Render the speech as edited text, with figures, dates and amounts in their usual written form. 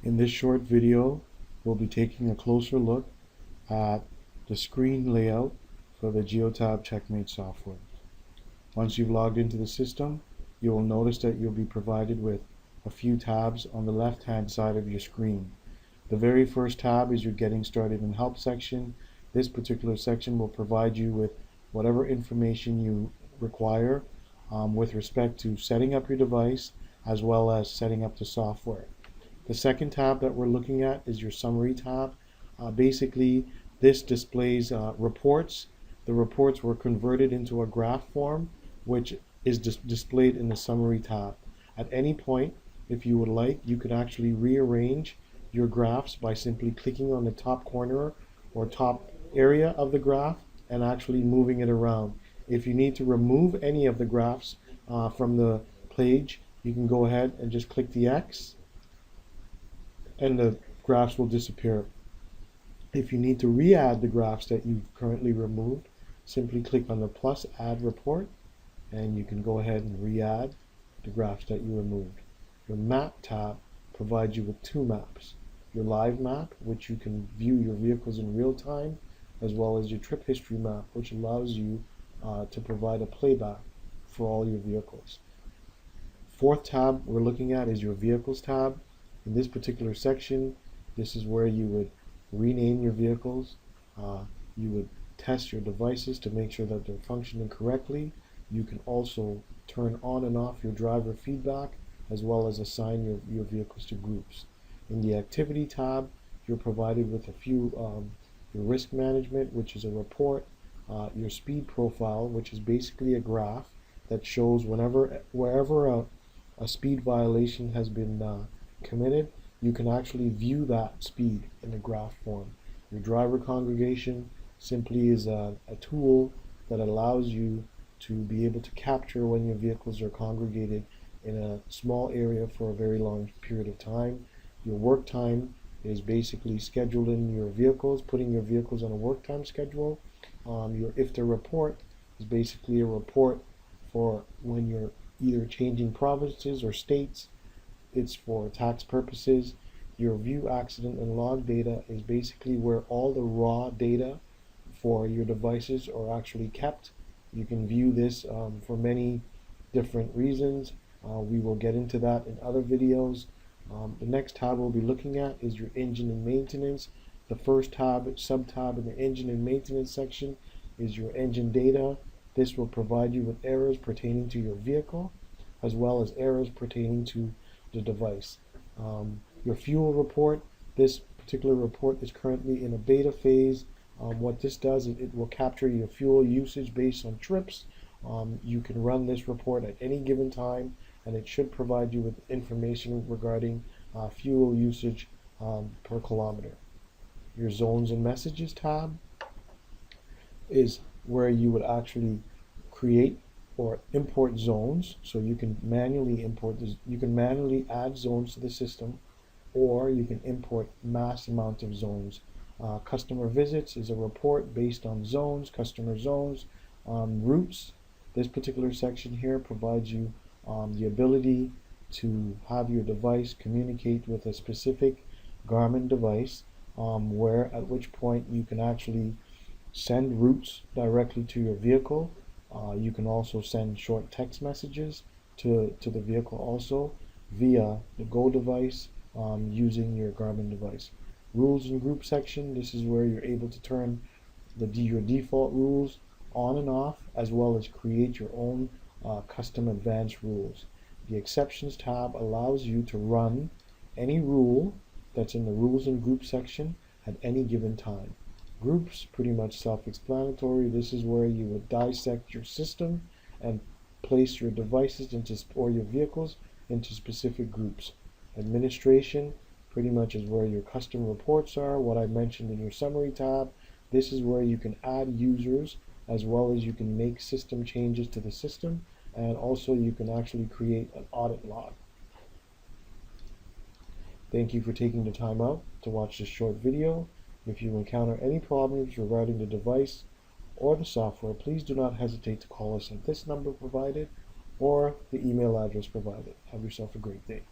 In this short video, we'll be taking a closer look at the screen layout for the Geotab Checkmate software. Once you've logged into the system, you will notice that you'll be provided with a few tabs on the left-hand side of your screen. The very first tab is your Getting Started and Help section. This particular section will provide you with whatever information you require with respect to setting up your device as well as setting up the software. The second tab that we're looking at is your Summary tab. Basically, this displays reports. The reports were converted into a graph form, which is displayed in the Summary tab. At any point, if you would like, you could actually rearrange your graphs by simply clicking on the top corner or top area of the graph and actually moving it around. If you need to remove any of the graphs from the page, you can go ahead and just click the X and the graphs will disappear. If you need to re-add the graphs that you've currently removed, simply click on the plus add report and you can go ahead and re-add the graphs that you removed. Your map tab provides you with two maps. Your live map, which you can view your vehicles in real time, as well as your trip history map, which allows you to provide a playback for all your vehicles. Fourth tab we're looking at is your vehicles tab. In this particular section, this is where you would rename your vehicles. You would test your devices to make sure that they're functioning correctly. You can also turn on and off your driver feedback, as well as assign your vehicles to groups. In the activity tab, you're provided with a few your risk management, which is a report, your speed profile, which is basically a graph that shows wherever a speed violation has been committed, you can actually view that speed in a graph form. Your driver congregation simply is a tool that allows you to be able to capture when your vehicles are congregated in a small area for a very long period of time. Your work time is basically scheduling your vehicles, putting your vehicles on a work time schedule. Your IFTA report is basically a report for when you're either changing provinces or states. It's for tax purposes. Your view accident and log data is basically where all the raw data for your devices are actually kept. You can view this for many different reasons. We will get into that in other videos. The next tab we'll be looking at is your engine and maintenance. The first sub-tab in the engine and maintenance section is your engine data. This will provide you with errors pertaining to your vehicle, as well as errors pertaining to the device. Your fuel report, this particular report is currently in a beta phase. What this does is it will capture your fuel usage based on trips. You can run this report at any given time, and it should provide you with information regarding fuel usage per kilometer. Your zones and messages tab is where you would actually create or import zones. So you can manually add zones to the system, or you can import mass amount of zones. Customer visits is a report based on zones, customer zones. Routes, this particular section here provides you the ability to have your device communicate with a specific Garmin device, at which point you can actually send routes directly to your vehicle. You can also send short text messages to the vehicle also via the Go device using your Garmin device. Rules and group section, this is where you're able to turn your default rules on and off, as well as create your own custom advanced rules. The exceptions tab allows you to run any rule that's in the rules and group section at any given time. Groups, pretty much self-explanatory. This is where you would dissect your system and place your devices or your vehicles into specific groups. Administration pretty much is where your custom reports are, what I mentioned in your Summary tab. This is where you can add users, as well as you can make system changes to the system, and also you can actually create an audit log. Thank you for taking the time out to watch this short video. If you encounter any problems regarding the device or the software, please do not hesitate to call us at this number provided or the email address provided. Have yourself a great day.